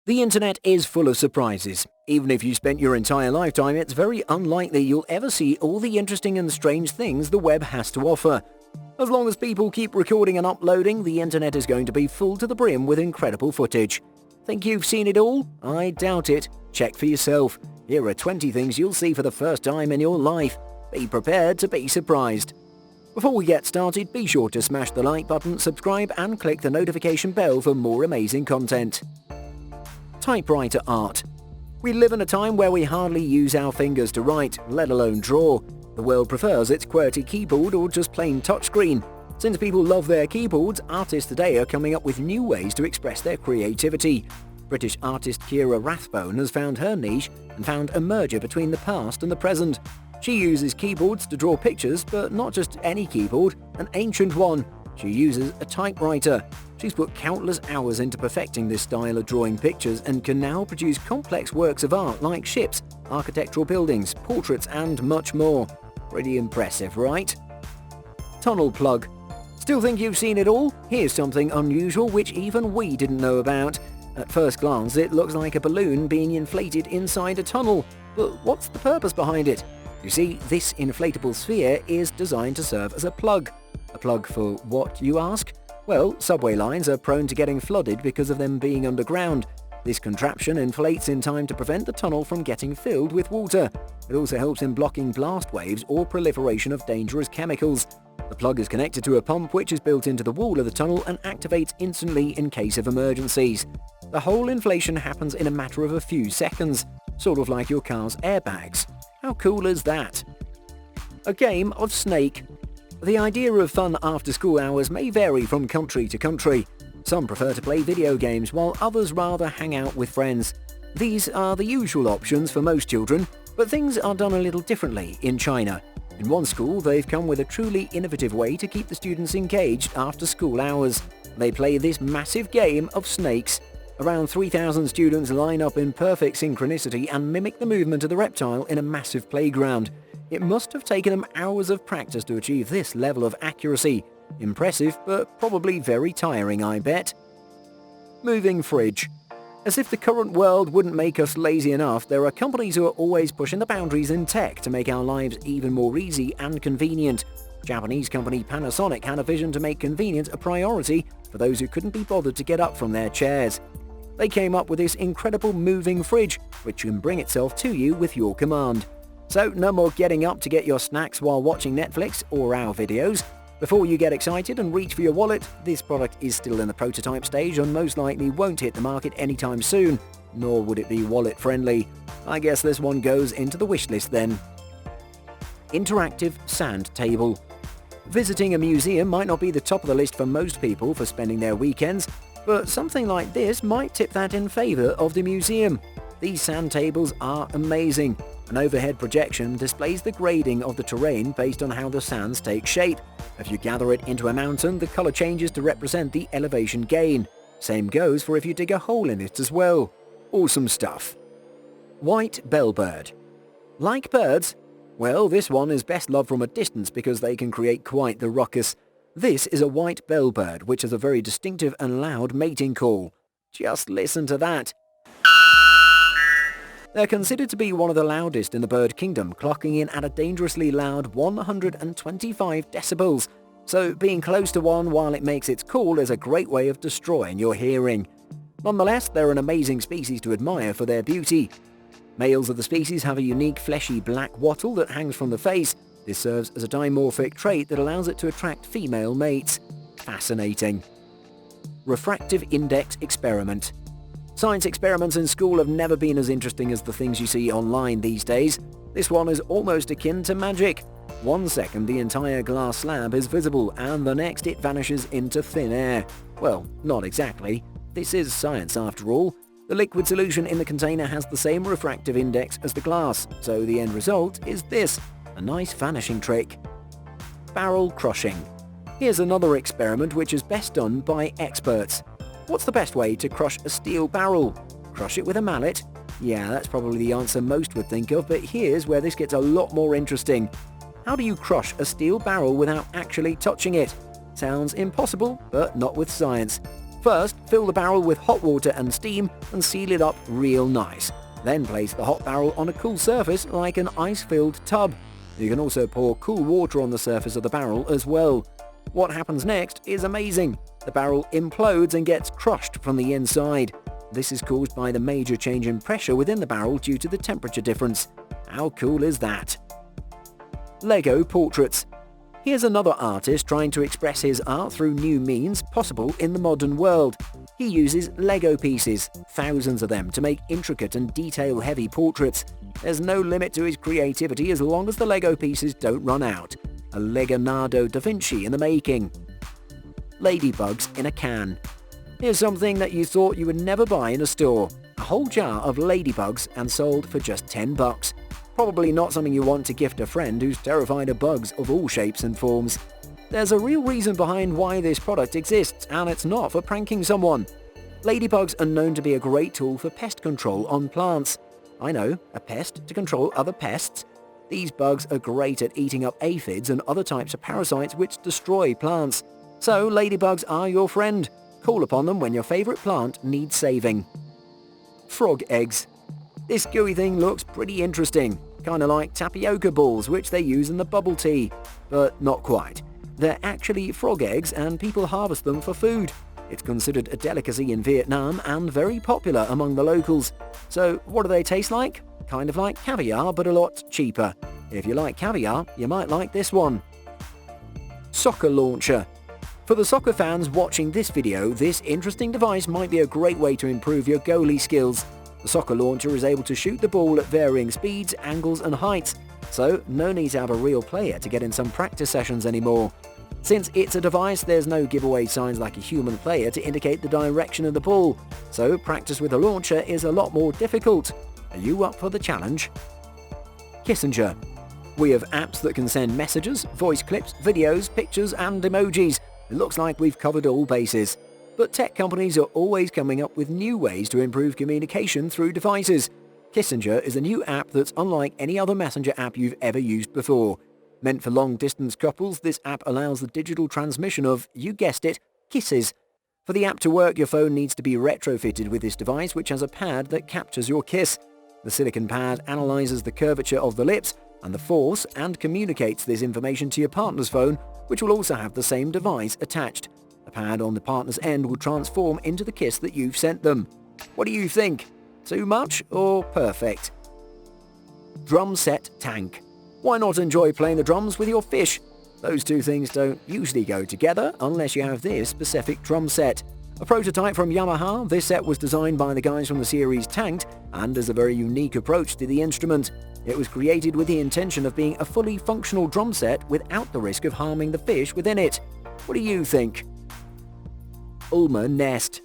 The internet is full of surprises. Even if you spent your entire lifetime, it's very unlikely you'll ever see all the interesting and strange things the web has to offer. As long as people keep recording and uploading, the internet is going to be full to the brim with incredible footage. Think you've seen it all? I doubt it. Check for yourself. Here are 20 things you'll see for the first time in your life. Be prepared to be surprised. Before we get started, be sure to smash the like button, subscribe and click the notification bell for more amazing content. Typewriter art. We live in a time where we hardly use our fingers to write, let alone draw. The world prefers its QWERTY keyboard or just plain touchscreen. Since people love their keyboards, artists today are coming up with new ways to express their creativity. British artist Kira Rathbone has found her niche and found a merger between the past and the present. She uses keyboards to draw pictures, but not just any keyboard, an ancient one. She uses a typewriter. She's put countless hours into perfecting this style of drawing pictures and can now produce complex works of art like ships, architectural buildings, portraits and much more. Pretty impressive, right? Tunnel plug. Still think you've seen it all? Here's something unusual which even we didn't know about. At first glance, it looks like a balloon being inflated inside a tunnel. But what's the purpose behind it? You see, this inflatable sphere is designed to serve as a plug. A plug for what, you ask? Well, subway lines are prone to getting flooded because of them being underground. This contraption inflates in time to prevent the tunnel from getting filled with water. It also helps in blocking blast waves or proliferation of dangerous chemicals. The plug is connected to a pump which is built into the wall of the tunnel and activates instantly in case of emergencies. The whole inflation happens in a matter of a few seconds, sort of like your car's airbags. How cool is that? A game of snake. The idea of fun after school hours may vary from country to country. Some prefer to play video games while others rather hang out with friends. These are the usual options for most children, but things are done a little differently in China. In one school, they've come with a truly innovative way to keep the students engaged after school hours. They play this massive game of snakes. Around 3,000 students line up in perfect synchronicity and mimic the movement of the reptile in a massive playground. It must have taken them hours of practice to achieve this level of accuracy. Impressive, but probably very tiring, I bet. Moving fridge. As if the current world wouldn't make us lazy enough, there are companies who are always pushing the boundaries in tech to make our lives even more easy and convenient. Japanese company Panasonic had a vision to make convenience a priority for those who couldn't be bothered to get up from their chairs. They came up with this incredible moving fridge, which can bring itself to you with your command. So no more getting up to get your snacks while watching Netflix or our videos. Before you get excited and reach for your wallet, this product is still in the prototype stage and most likely won't hit the market anytime soon, nor would it be wallet friendly. I guess this one goes into the wish list then. Interactive sand table. Visiting a museum might not be the top of the list for most people for spending their weekends, but something like this might tip that in favor of the museum. These sand tables are amazing. An overhead projection displays the grading of the terrain based on how the sands take shape. If you gather it into a mountain, the color changes to represent the elevation gain. Same goes for if you dig a hole in it as well. Awesome stuff. White bellbird. Like birds? Well, this one is best loved from a distance because they can create quite the ruckus. This is a white bellbird, which has a very distinctive and loud mating call. Just listen to that. They're considered to be one of the loudest in the bird kingdom, clocking in at a dangerously loud 125 decibels. So being close to one while it makes its call is a great way of destroying your hearing. Nonetheless, they're an amazing species to admire for their beauty. Males of the species have a unique fleshy black wattle that hangs from the face. This serves as a dimorphic trait that allows it to attract female mates. Fascinating. Refractive index experiment. Science experiments in school have never been as interesting as the things you see online these days. This one is almost akin to magic. 1 second the entire glass slab is visible and the next it vanishes into thin air. Well, not exactly. This is science after all. The liquid solution in the container has the same refractive index as the glass, so the end result is this, a nice vanishing trick. Barrel crushing. Here's another experiment which is best done by experts. What's the best way to crush a steel barrel? Crush it with a mallet? Yeah, that's probably the answer most would think of, but here's where this gets a lot more interesting. How do you crush a steel barrel without actually touching it? Sounds impossible, but not with science. First, fill the barrel with hot water and steam and seal it up real nice. Then place the hot barrel on a cool surface like an ice-filled tub. You can also pour cool water on the surface of the barrel as well. What happens next is amazing. The barrel implodes and gets crushed from the inside. This is caused by the major change in pressure within the barrel due to the temperature difference. How cool is that? Lego portraits. Here's another artist trying to express his art through new means possible in the modern world. He uses Lego pieces, thousands of them, to make intricate and detail-heavy portraits. There's no limit to his creativity as long as the Lego pieces don't run out. A Leonardo da Vinci in the making. Ladybugs in a can. Here's something that you thought you would never buy in a store. A whole jar of ladybugs and sold for just $10. Probably not something you want to gift a friend who's terrified of bugs of all shapes and forms. There's a real reason behind why this product exists, and it's not for pranking someone. Ladybugs are known to be a great tool for pest control on plants. I know, a pest to control other pests. These bugs are great at eating up aphids and other types of parasites which destroy plants. So ladybugs are your friend. Call upon them when your favorite plant needs saving. Frog eggs. This gooey thing looks pretty interesting. Kind of like tapioca balls which they use in the bubble tea. But not quite. They're actually frog eggs and people harvest them for food. It's considered a delicacy in Vietnam and very popular among the locals. So what do they taste like? Kind of like caviar but a lot cheaper. If you like caviar, you might like this one. Soccer launcher. For the soccer fans watching this video, this interesting device might be a great way to improve your goalie skills. The soccer launcher is able to shoot the ball at varying speeds, angles and heights, so no need to have a real player to get in some practice sessions anymore. Since it's a device, there's no giveaway signs like a human player to indicate the direction of the ball, so practice with a launcher is a lot more difficult. Are you up for the challenge? Kissinger. We have apps that can send messages, voice clips, videos, pictures and emojis. It looks like we've covered all bases. But tech companies are always coming up with new ways to improve communication through devices. Kissinger is a new app that's unlike any other messenger app you've ever used before. Meant for long-distance couples, this app allows the digital transmission of, you guessed it, kisses. For the app to work, your phone needs to be retrofitted with this device, which has a pad that captures your kiss. The silicone pad analyzes the curvature of the lips and the force and communicates this information to your partner's phone, which will also have the same device attached. The pad on the partner's end will transform into the kiss that you've sent them. What do you think? Too much or perfect? Drum set tank. Why not enjoy playing the drums with your fish? Those two things don't usually go together unless you have this specific drum set. A prototype from Yamaha, this set was designed by the guys from the series Tanked and has a very unique approach to the instrument. It was created with the intention of being a fully functional drum set without the risk of harming the fish within it. What do you think? Ulmer Nest.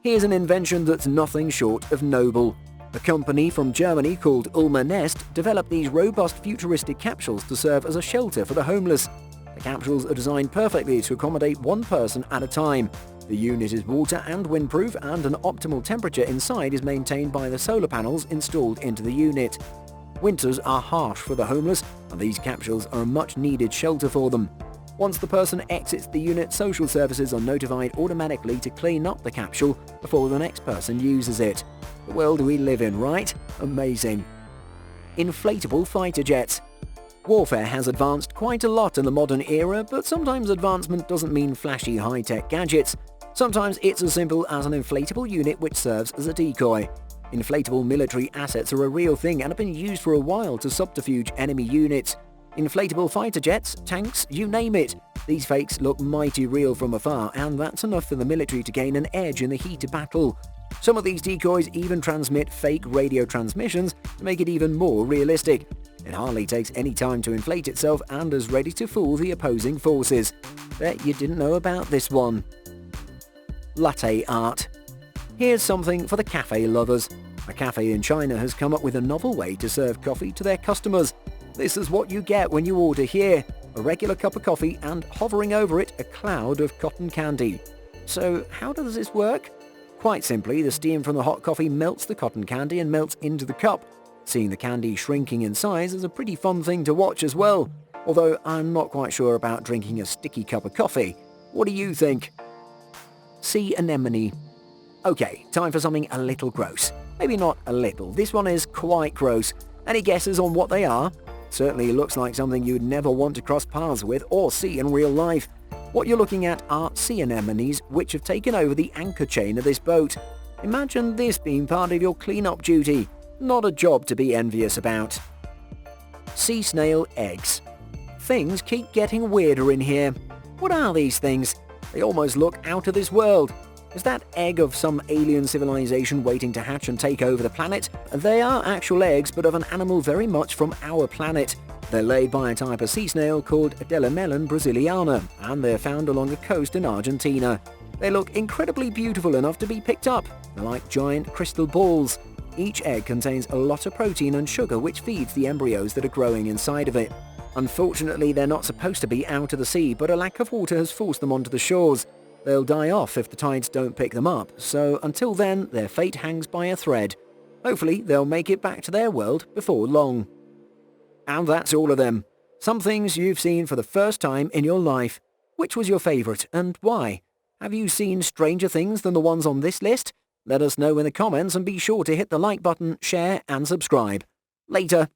Here's an invention that's nothing short of noble. A company from Germany called Ulmer Nest developed these robust futuristic capsules to serve as a shelter for the homeless. The capsules are designed perfectly to accommodate one person at a time. The unit is water and windproof and an optimal temperature inside is maintained by the solar panels installed into the unit. Winters are harsh for the homeless and these capsules are a much needed shelter for them. Once the person exits the unit, social services are notified automatically to clean up the capsule before the next person uses it. The world we live in, right? Amazing. Inflatable fighter jets. Warfare has advanced quite a lot in the modern era, but sometimes advancement doesn't mean flashy high-tech gadgets. Sometimes it's as simple as an inflatable unit which serves as a decoy. Inflatable military assets are a real thing and have been used for a while to subterfuge enemy units. Inflatable fighter jets, tanks, you name it. These fakes look mighty real from afar, and that's enough for the military to gain an edge in the heat of battle. Some of these decoys even transmit fake radio transmissions to make it even more realistic. It hardly takes any time to inflate itself and is ready to fool the opposing forces. Bet you didn't know about this one. Latte Art. Here's something for the cafe lovers. A cafe in China has come up with a novel way to serve coffee to their customers. This is what you get when you order here. A regular cup of coffee and hovering over it a cloud of cotton candy. So how does this work? Quite simply, the steam from the hot coffee melts the cotton candy and melts into the cup. Seeing the candy shrinking in size is a pretty fun thing to watch as well. Although I'm not quite sure about drinking a sticky cup of coffee. What do you think? sea anemone. Okay, time for something a little gross. Maybe not a little, this one is quite gross. Any guesses on what they are? Certainly looks like something you'd never want to cross paths with or see in real life. What you're looking at are sea anemones which have taken over the anchor chain of this boat. Imagine this being part of your cleanup duty. Not a job to be envious about. Sea snail eggs. Things keep getting weirder in here. What are these things? They almost look out of this world. Is that egg of some alien civilization waiting to hatch and take over the planet? They are actual eggs, but of an animal very much from our planet. They're laid by a type of sea snail called Anemone brasiliana, and they're found along a coast in Argentina. They look incredibly beautiful enough to be picked up. They're like giant crystal balls. Each egg contains a lot of protein and sugar which feeds the embryos that are growing inside of it. Unfortunately, they're not supposed to be out of the sea, but a lack of water has forced them onto the shores. They'll die off if the tides don't pick them up, so until then, their fate hangs by a thread. Hopefully, they'll make it back to their world before long. And that's all of them. Some things you've seen for the first time in your life. Which was your favourite and why? Have you seen stranger things than the ones on this list? Let us know in the comments and be sure to hit the like button, share and subscribe. Later.